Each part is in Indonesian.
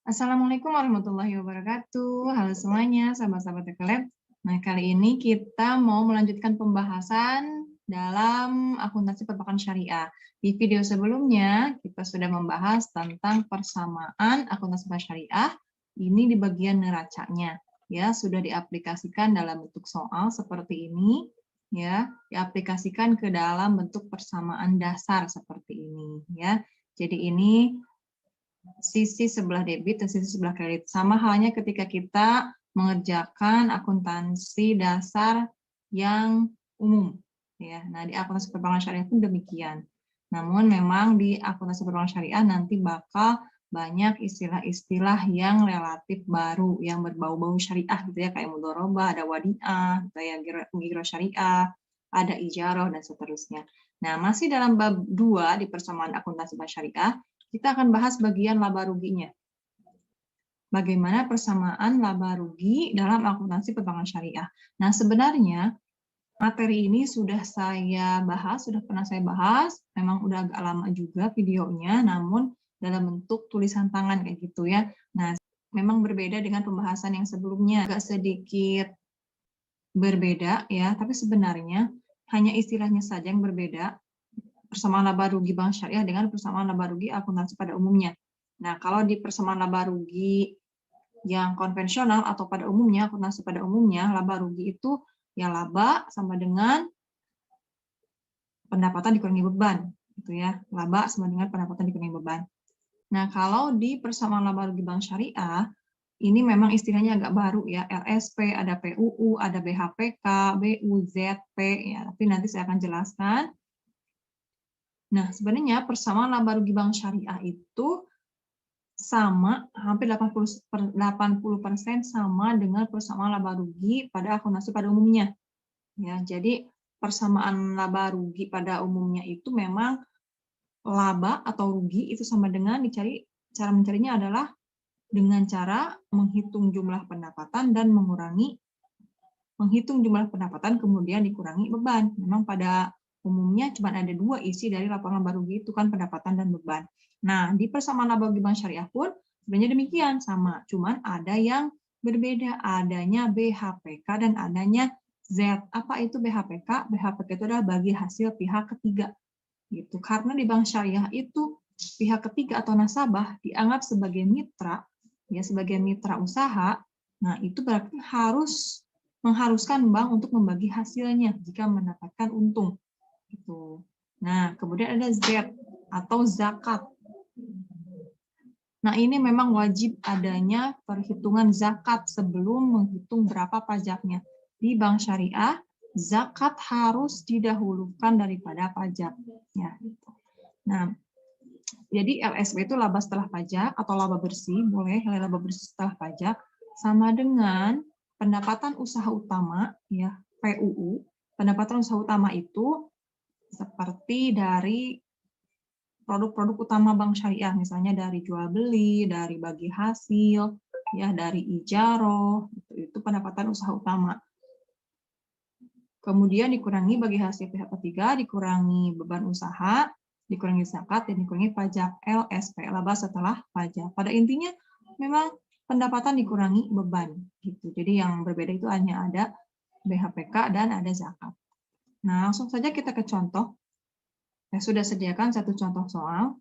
Assalamualaikum warahmatullahi wabarakatuh. Halo semuanya, sahabat-sahabat Ekelab. Nah, kali ini kita mau melanjutkan pembahasan dalam akuntansi perbankan syariah. Di video sebelumnya, kita sudah membahas tentang persamaan akuntansi perbankan syariah. Ini di bagian neracanya. Ya, sudah diaplikasikan dalam bentuk soal seperti ini. Ya, diaplikasikan ke dalam bentuk persamaan dasar seperti ini. Ya, jadi ini sisi sebelah debit dan sisi sebelah kredit. Sama halnya ketika kita mengerjakan akuntansi dasar yang umum. Ya, nah di akuntansi perbankan syariah pun demikian. Namun memang di akuntansi perbankan syariah nanti bakal banyak istilah-istilah yang relatif baru, yang berbau-bau syariah gitu ya, kayak mudharabah, ada wadiah, kayak giro syariah, ada ijarah dan seterusnya. Nah, masih dalam bab 2 di persamaan akuntansi perbankan syariah, kita akan bahas bagian laba ruginya. Bagaimana persamaan laba rugi dalam akuntansi perbankan syariah. Nah, sebenarnya materi ini sudah saya bahas, sudah pernah saya bahas, memang udah agak lama juga videonya, namun dalam bentuk tulisan tangan kayak gitu ya. Nah, memang berbeda dengan pembahasan yang sebelumnya, agak sedikit berbeda ya, tapi sebenarnya hanya istilahnya saja yang berbeda. Persamaan laba rugi bank syariah dengan persamaan laba rugi akuntansi pada umumnya. Nah, kalau di persamaan laba rugi yang konvensional atau pada umumnya, akuntansi pada umumnya, laba rugi itu ya laba sama dengan pendapatan dikurangi beban, gitu ya. Laba sama dengan pendapatan dikurangi beban. Nah, kalau di persamaan laba rugi bank syariah, ini memang istilahnya agak baru ya, LSP, ada PUU, ada BHPK, BUZP, ya. Tapi nanti saya akan jelaskan. Nah, sebenarnya persamaan laba rugi bank syariah itu sama, hampir 80% sama dengan persamaan laba rugi pada akuntansi pada umumnya. Ya, jadi persamaan laba rugi pada umumnya itu memang laba atau rugi itu sama dengan cara mencarinya adalah dengan cara menghitung jumlah pendapatan dan menghitung jumlah pendapatan kemudian dikurangi beban. Memang pada umumnya cuma ada dua isi dari laporan laba rugi itu kan pendapatan dan beban. Nah, di persamaan laba rugi bank syariah pun sebenarnya demikian sama, cuman ada yang berbeda, adanya BHPK dan adanya Z. Apa itu BHPK? BHPK itu adalah bagi hasil pihak ketiga. Gitu. Karena di bank syariah itu pihak ketiga atau nasabah dianggap sebagai mitra, ya sebagai mitra usaha. Nah, itu berarti mengharuskan bank untuk membagi hasilnya jika mendapatkan untung. Gitu. Nah, kemudian ada Z atau zakat. Nah, ini memang wajib adanya perhitungan zakat sebelum menghitung berapa pajaknya. Di bank syariah, zakat harus didahulukan daripada pajak. Ya, gitu. Nah, jadi LSP itu laba setelah pajak atau laba bersih, boleh laba bersih setelah pajak, sama dengan pendapatan usaha utama, ya PUU. Pendapatan usaha utama itu seperti dari produk-produk utama bank syariah, misalnya dari jual beli, dari bagi hasil, ya dari ijaroh, itu pendapatan usaha utama. Kemudian dikurangi bagi hasil pihak ketiga, dikurangi beban usaha, dikurangi zakat, dan dikurangi pajak LSP, laba setelah pajak. Pada intinya memang pendapatan dikurangi beban. Gitu. Jadi yang berbeda itu hanya ada BHPK dan ada zakat. Nah, langsung saja kita ke contoh. Saya sudah sediakan satu contoh soal.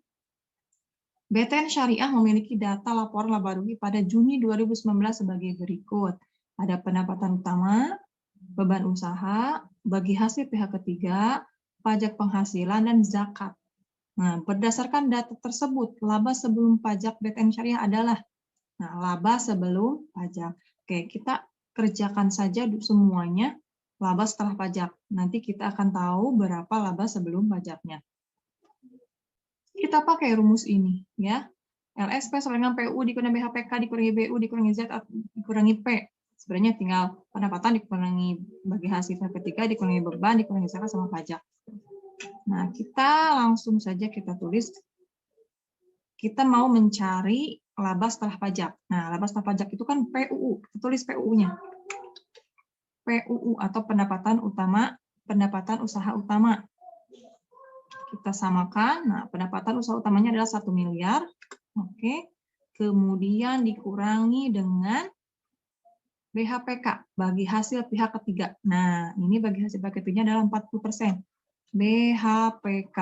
BTN Syariah memiliki data laporan laba rugi pada Juni 2019 sebagai berikut. Ada pendapatan utama, beban usaha, bagi hasil pihak ketiga, pajak penghasilan, dan zakat. Nah, berdasarkan data tersebut, laba sebelum pajak BTN Syariah adalah, nah, laba sebelum pajak. Oke, kita kerjakan saja semuanya, laba setelah pajak. Nanti kita akan tahu berapa laba sebelum pajaknya. Kita pakai rumus ini, ya. LSP sama dengan PU dikurangi BHPK, dikurangi BU, dikurangi Z, dikurangi P. Sebenarnya tinggal pendapatan dikurangi bagi hasil ketiga, dikurangi beban, dikurangi zakat sama pajak. Nah, kita langsung saja kita tulis. Kita mau mencari laba setelah pajak. Nah, laba setelah pajak itu kan PUU. Kita tulis PUU-nya. PUU atau pendapatan utama, pendapatan usaha utama. Kita samakan. Nah, pendapatan usaha utamanya adalah 1 miliar. Oke. kemudian dikurangi dengan BHPK, bagi hasil pihak ketiga. Nah, ini bagi hasil pihak ketiga adalah 40%. BHPK.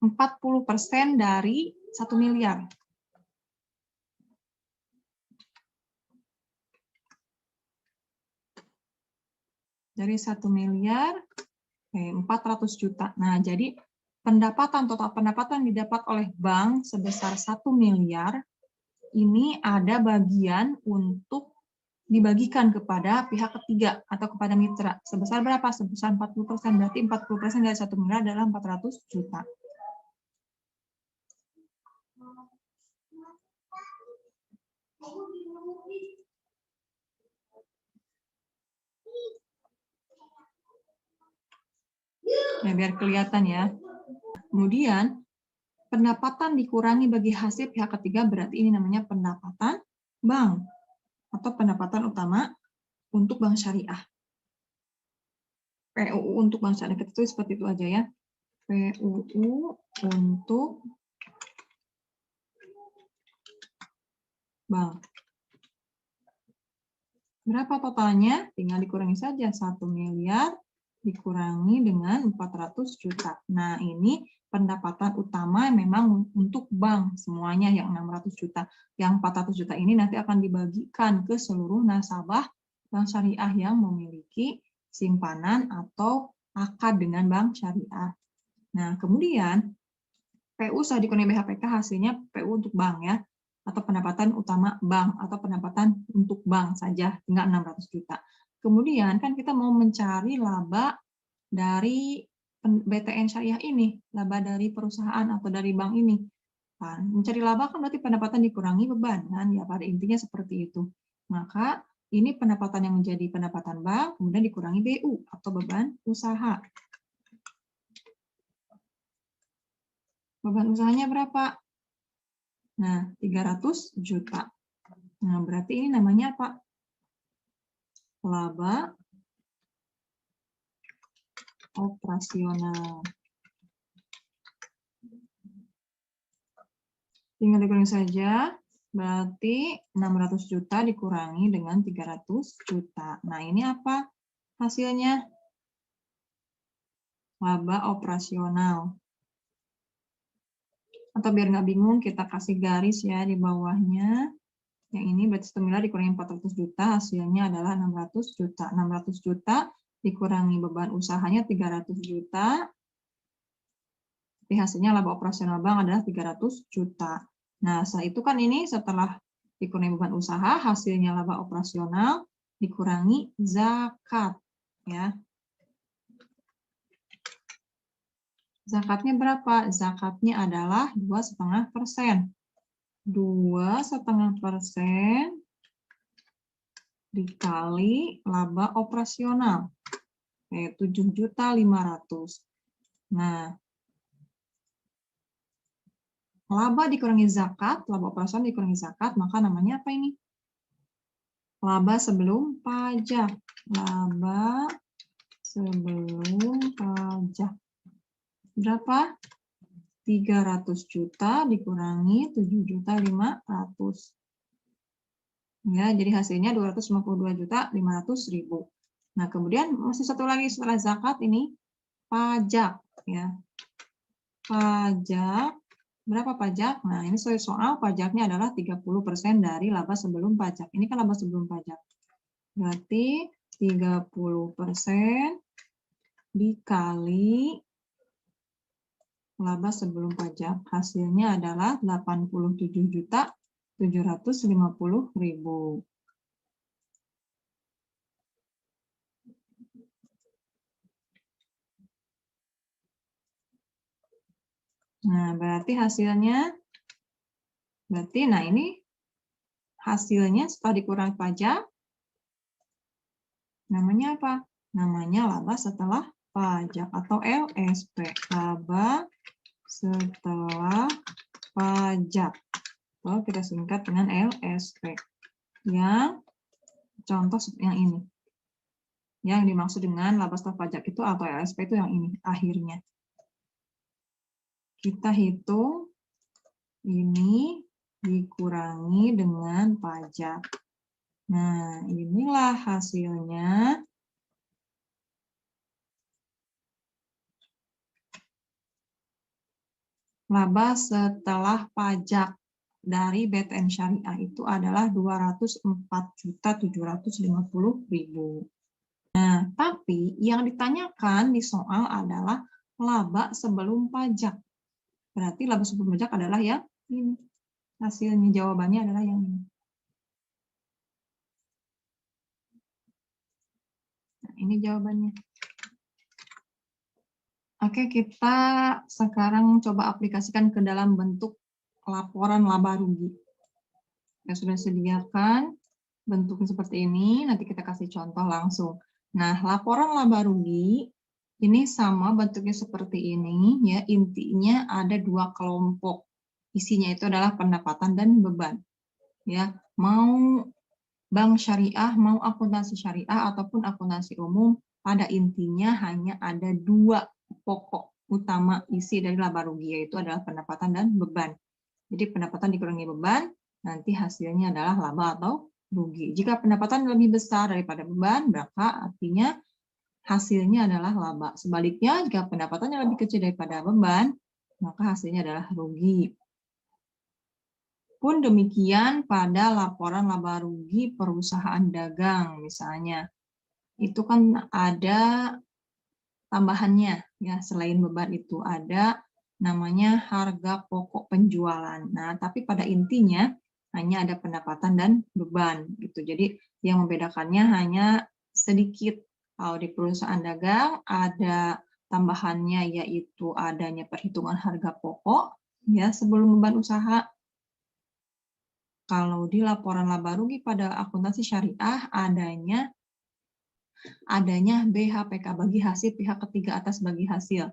40% dari 1 miliar. Dari 1 miliar, 400 juta. Nah, jadi total pendapatan didapat oleh bank sebesar 1 miliar, ini ada bagian untuk dibagikan kepada pihak ketiga atau kepada mitra. Sebesar berapa? Sebesar 40%. Berarti 40% dari 1 miliar adalah 400 juta. Ya, biar kelihatan ya. Kemudian, pendapatan dikurangi bagi hasil pihak ketiga, berarti ini namanya pendapatan bank atau pendapatan utama untuk bank syariah. PUU untuk bank syariah, kita tulis seperti itu aja ya. PUU untuk bank. Berapa totalnya? Tinggal dikurangi saja. 1 miliar dikurangi dengan 400 juta. Nah, ini pendapatan utama memang untuk bank semuanya yang 600 juta. Yang 400 juta ini nanti akan dibagikan ke seluruh nasabah bank syariah yang memiliki simpanan atau akad dengan bank syariah. Nah, kemudian PU setelah dikurangi BHPK hasilnya PU untuk bank ya, atau pendapatan utama bank atau pendapatan untuk bank saja, tinggal 600 juta. Kemudian kan kita mau mencari laba dari BTN Syariah ini, laba dari perusahaan atau dari bank ini. Kan, mencari laba kan berarti pendapatan dikurangi beban kan, ya pada intinya seperti itu. Maka ini pendapatan yang menjadi pendapatan bank, kemudian dikurangi BU atau beban usaha. Beban usahanya berapa? Nah, 300 juta. Nah, berarti ini namanya apa? Laba operasional. Tinggal dikurangi saja, berarti 600 juta dikurangi dengan 300 juta. Nah, ini apa hasilnya? Laba operasional. Atau biar nggak bingung, kita kasih garis ya di bawahnya. Yang ini berarti 1 miliar dikurangi 400 juta, hasilnya adalah 600 juta. 600 juta dikurangi beban usahanya 300 juta, hasilnya laba operasional bank adalah 300 juta. Nah, setelah itu kan ini setelah dikurangi beban usaha, hasilnya laba operasional dikurangi zakat. Ya. Zakatnya berapa? Zakatnya adalah 2,5%. 2,5% dikali laba operasional. 7.500.000. Nah, laba dikurangi zakat, laba operasional dikurangi zakat, maka namanya apa ini? Laba sebelum pajak. Laba sebelum pajak. Berapa? 300 juta dikurangi 7.500.000. Ya, jadi hasilnya 252.500.000. Nah, kemudian masih satu lagi setelah zakat ini pajak ya. Pajak berapa pajak? Nah, ini soal pajaknya adalah 30% dari laba sebelum pajak. Ini kan laba sebelum pajak. Berarti 30% dikali laba sebelum pajak. Hasilnya adalah 87.750.000. Nah, berarti hasilnya, nah ini hasilnya setelah dikurangi pajak, namanya apa? Namanya laba setelah pajak atau LSP. Laba setelah pajak. Atau kita singkat dengan LSP. Yang contoh yang ini. Yang dimaksud dengan laba setelah pajak itu atau LSP itu yang ini, akhirnya. Kita hitung ini dikurangi dengan pajak. Nah, inilah hasilnya. Laba setelah pajak dari BTN Syariah itu adalah 204.750.000. Nah, tapi yang ditanyakan di soal adalah laba sebelum pajak. Berarti laba sebelum pajak adalah yang ini. Hasilnya jawabannya adalah yang ini. Nah, ini jawabannya. Oke, kita sekarang coba aplikasikan ke dalam bentuk laporan laba rugi. Kita sudah sediakan bentuknya seperti ini, nanti kita kasih contoh langsung. Nah, laporan laba rugi ini sama bentuknya seperti ini, ya. Intinya ada dua kelompok. Isinya itu adalah pendapatan dan beban. Ya, mau bank syariah, mau akuntansi syariah ataupun akuntansi umum, pada intinya hanya ada dua pokok utama isi dari laba rugi, yaitu adalah pendapatan dan beban. Jadi pendapatan dikurangi beban, nanti hasilnya adalah laba atau rugi. Jika pendapatan lebih besar daripada beban, maka artinya hasilnya adalah laba. Sebaliknya, jika pendapatannya lebih kecil daripada beban, maka hasilnya adalah rugi. Pun demikian pada laporan laba rugi perusahaan dagang misalnya. Itu kan ada tambahannya, ya, selain beban itu ada namanya harga pokok penjualan. Nah, tapi pada intinya hanya ada pendapatan dan beban gitu. Jadi yang membedakannya hanya sedikit. Kalau di perusahaan dagang ada tambahannya, yaitu adanya perhitungan harga pokok ya sebelum beban usaha. Kalau di laporan laba rugi pada akuntansi syariah adanya BHPK, bagi hasil pihak ketiga atas bagi hasil.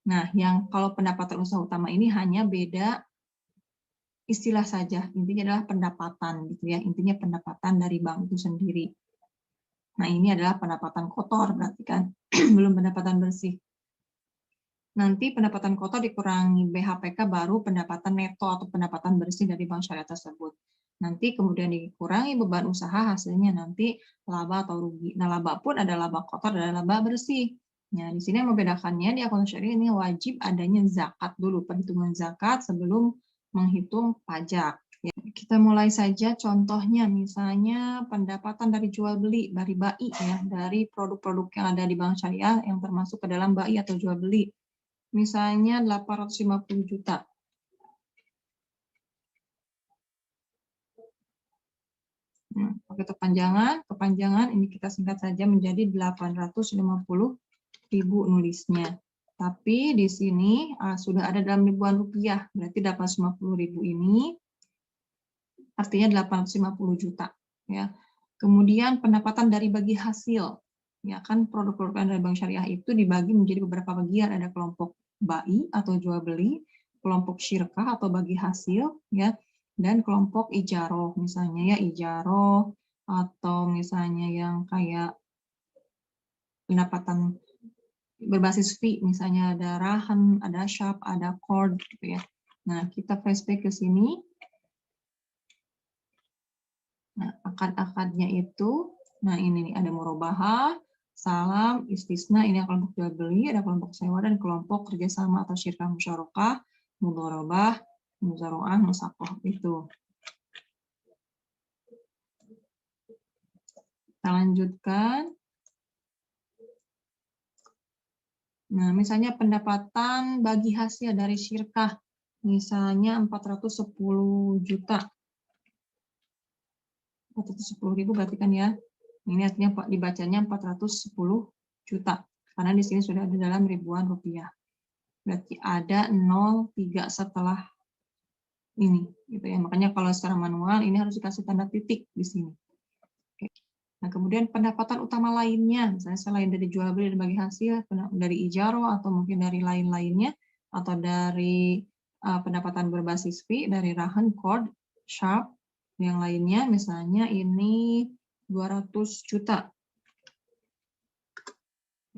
Nah, yang kalau pendapatan usaha utama ini hanya beda istilah saja. Intinya adalah pendapatan gitu ya. Intinya pendapatan dari bank itu sendiri. Nah, ini adalah pendapatan kotor berarti kan belum pendapatan bersih. Nanti pendapatan kotor dikurangi BHPK baru pendapatan neto atau pendapatan bersih dari bank syariah tersebut. Nanti kemudian dikurangi beban usaha, hasilnya nanti laba atau rugi. Nah, laba pun ada laba kotor dan laba bersih. Nah, di sini yang membedakannya di akuntansi syariah ini wajib adanya zakat dulu, perhitungan zakat sebelum menghitung pajak. Ya, kita mulai saja contohnya, misalnya pendapatan dari jual beli, dari BAI ya, dari produk-produk yang ada di bank syariah yang termasuk ke dalam BAI atau jual beli. Misalnya 850 juta. Nah, pakai kepanjangan ini kita singkat saja menjadi 850.000 nulisnya. Tapi di sini sudah ada dalam ribuan rupiah, berarti 850.000 ini artinya 850 juta. Ya. Kemudian pendapatan dari bagi hasil, ya kan produk-produk dari bank syariah itu dibagi menjadi beberapa bagian, ada kelompok BAI atau jual beli, kelompok syirkah atau bagi hasil, ya, dan kelompok ijaroh, misalnya ya ijaroh atau misalnya yang kayak pendapatan berbasis fee, misalnya ada rahan, ada syab, ada cord, gitu ya. Nah, kita flashback ke sini. Nah, akad-akadnya itu, nah ini nih, ada murabahah, salam, istisna, ini kelompok jual beli, ada kelompok sewa, dan kelompok kerjasama atau syirkah musyarakah, mudharabah, muzaroah, musakoh, itu. Kita lanjutkan. Nah, misalnya pendapatan bagi hasil dari syirkah, misalnya 410 juta. 410.000 berarti kan ya. Ini artinya Pak dibacanya 410 juta. Karena di sini sudah ada dalam ribuan rupiah. Berarti ada 03 setelah ini gitu ya. Makanya kalau secara manual ini harus dikasih tanda titik di sini. Oke. Nah, kemudian pendapatan utama lainnya, misalnya selain dari jual beli dan bagi hasil, dari ijaro atau mungkin dari lain-lainnya, atau dari pendapatan berbasis fee, dari rahan, cord, sharp, yang lainnya, misalnya ini 200 juta.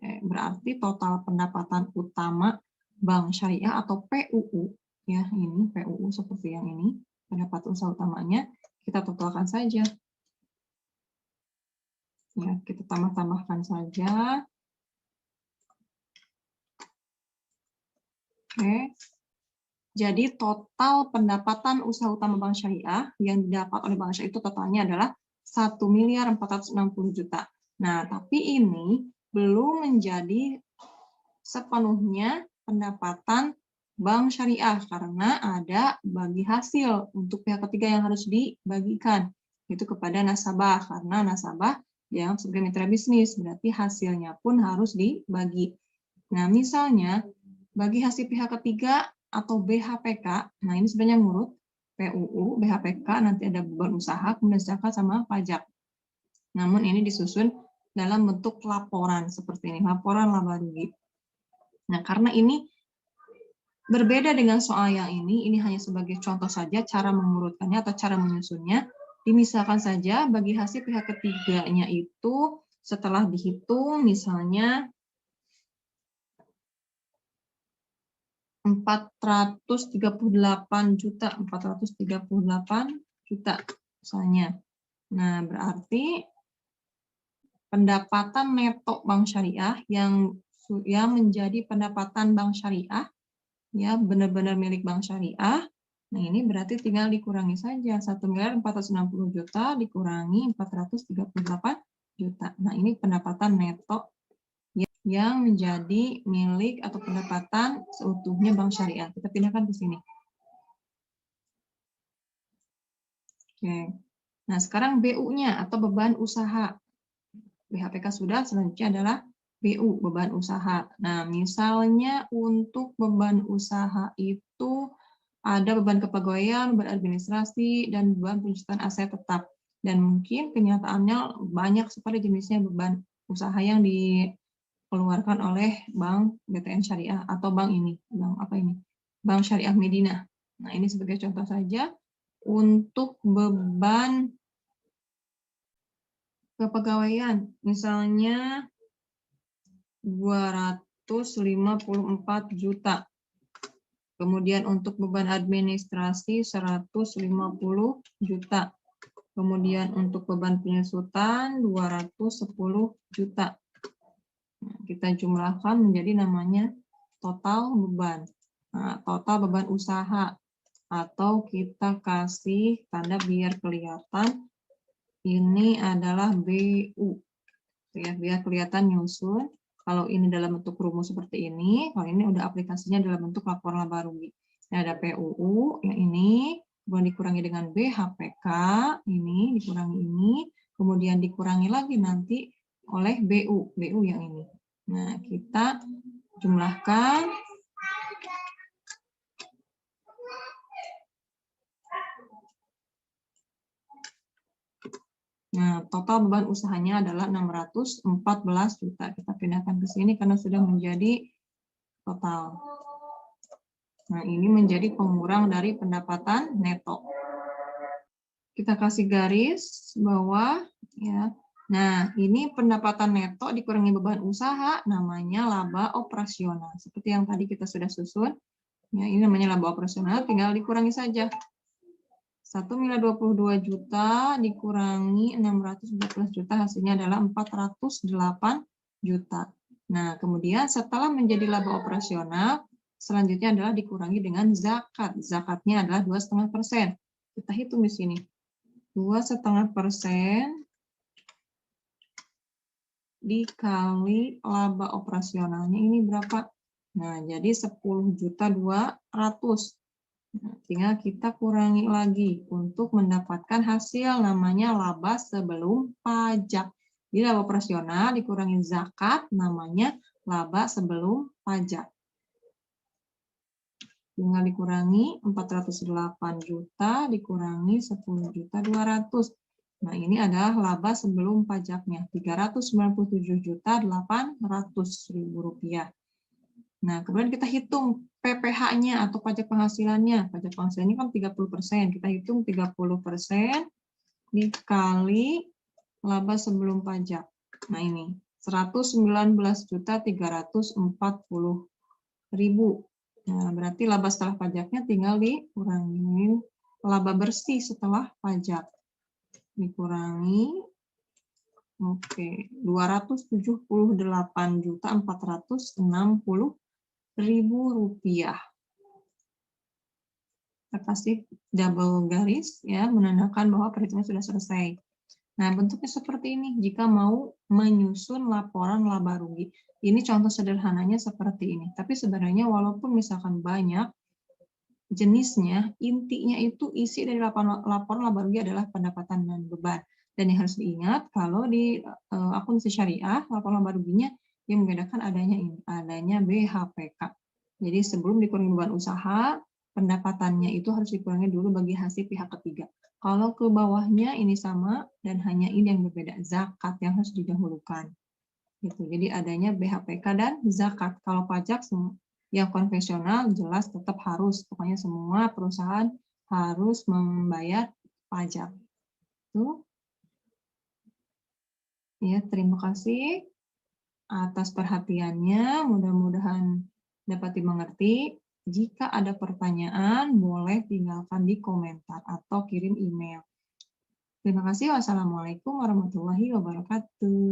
Berarti total pendapatan utama bank syariah atau PUU ya, ini PUU seperti yang ini, pendapatan usaha utamanya, kita totalkan saja. Ya, kita tambah-tambahkan saja. Oke. Jadi total pendapatan usaha utama Bank Syariah yang didapat oleh Bank Syariah itu totalnya adalah 1.460.000.000. Nah, tapi ini belum menjadi sepenuhnya pendapatan Bank Syariah karena ada bagi hasil untuk pihak ketiga yang harus dibagikan, itu kepada nasabah, karena nasabah dianggap sebagai mitra bisnis, berarti hasilnya pun harus dibagi. Nah, misalnya bagi hasil pihak ketiga atau BHPK, nah ini sebenarnya ngurut PUU, BHPK, nanti ada beban usaha, kemudian zakat sama pajak. Namun ini disusun dalam bentuk laporan seperti ini, laporan laba rugi. Nah, karena ini berbeda dengan soal yang ini hanya sebagai contoh saja cara mengurutkannya atau cara menyusunnya. Dimisalkan saja bagi hasil pihak ketiganya itu setelah dihitung misalnya 438 juta misalnya. Nah, berarti pendapatan neto Bank Syariah yang menjadi pendapatan Bank Syariah, ya benar-benar milik Bank Syariah. Nah, ini berarti tinggal dikurangi saja 1.460.000.000 dikurangi 438 juta. Nah, ini pendapatan neto yang menjadi milik atau pendapatan seutuhnya Bank Syariah. Kita pindahkan ke sini. Oke. Nah, sekarang BU-nya atau beban usaha. BHPK sudah, selanjutnya adalah BU, beban usaha. Nah, misalnya untuk beban usaha itu ada beban kepegawaian, beban administrasi, dan beban penjutaan aset tetap. Dan mungkin kenyataannya banyak sekali jenisnya beban usaha yang dikeluarkan oleh Bank BTN Syariah atau bank ini, bank apa ini? Bank Syariah Medina. Nah, ini sebagai contoh saja untuk beban kepegawaian, misalnya 254 juta. Kemudian untuk beban administrasi 150 juta. Kemudian untuk beban penyusutan 210 juta. Nah, kita jumlahkan menjadi namanya total beban. Nah, total beban usaha atau kita kasih tanda biar kelihatan ini adalah BU. Ya, biar kelihatan nyusun. Kalau ini dalam bentuk rumus seperti ini, kalau ini udah aplikasinya dalam bentuk laporan laba rugi. Nah, ada PUU yang ini, kemudian dikurangi dengan BHPK, ini dikurangi ini, kemudian dikurangi lagi nanti oleh BU yang ini. Nah, kita jumlahkan. Nah, total beban usahanya adalah 614 juta. Kita pindahkan ke sini karena sudah menjadi total. Nah, ini menjadi pengurang dari pendapatan neto. Kita kasih garis bawah, ya. Nah, ini pendapatan neto dikurangi beban usaha, namanya laba operasional. Seperti yang tadi kita sudah susun. Ya, ini namanya laba operasional, tinggal dikurangi saja. 1.022 juta dikurangi 614 juta, hasilnya adalah 408 juta. Nah, kemudian setelah menjadi laba operasional, selanjutnya adalah dikurangi dengan zakat. Zakatnya adalah 2,5%. Kita hitung di sini. 2,5% dikali laba operasionalnya ini berapa? Nah, jadi 10.200.000. Nah, tinggal kita kurangi lagi untuk mendapatkan hasil namanya laba sebelum pajak. Jadi laba operasional dikurangi zakat namanya laba sebelum pajak. Tinggal dikurangi 408 juta dikurangi 10.200.000. Nah, ini adalah laba sebelum pajaknya, 397.800.000 rupiah. Nah, kemudian kita hitung PPh-nya atau pajak penghasilannya. Pajak penghasilan ini kan 30%. Kita hitung 30% dikali laba sebelum pajak. Nah, ini 119.340.000. Nah, berarti laba setelah pajaknya tinggal dikurangi laba bersih setelah pajak. Dikurangi, oke, 278.460.000 rupiah. Kita kasih double garis ya, menandakan bahwa perhitungan sudah selesai. Nah, bentuknya seperti ini jika mau menyusun laporan laba rugi. Ini contoh sederhananya seperti ini. Tapi sebenarnya walaupun misalkan banyak jenisnya, intinya itu isi dari laporan laba rugi adalah pendapatan dan beban. Dan yang harus diingat, kalau di akuntansi syariah, laporan laba ruginya yang membedakan adanya BHPK. Jadi sebelum dikurangi beban usaha, pendapatannya itu harus dikurangi dulu bagi hasil pihak ketiga. Kalau ke bawahnya ini sama dan hanya ini yang berbeda, zakat yang harus didahulukan. Gitu. Jadi adanya BHPK dan zakat. Kalau pajak yang konvensional jelas tetap harus, pokoknya semua perusahaan harus membayar pajak. Tuh. Ya, terima kasih atas perhatiannya. Mudah-mudahan dapat dimengerti. Jika ada pertanyaan, boleh tinggalkan di komentar atau kirim email. Terima kasih. Wassalamualaikum warahmatullahi wabarakatuh.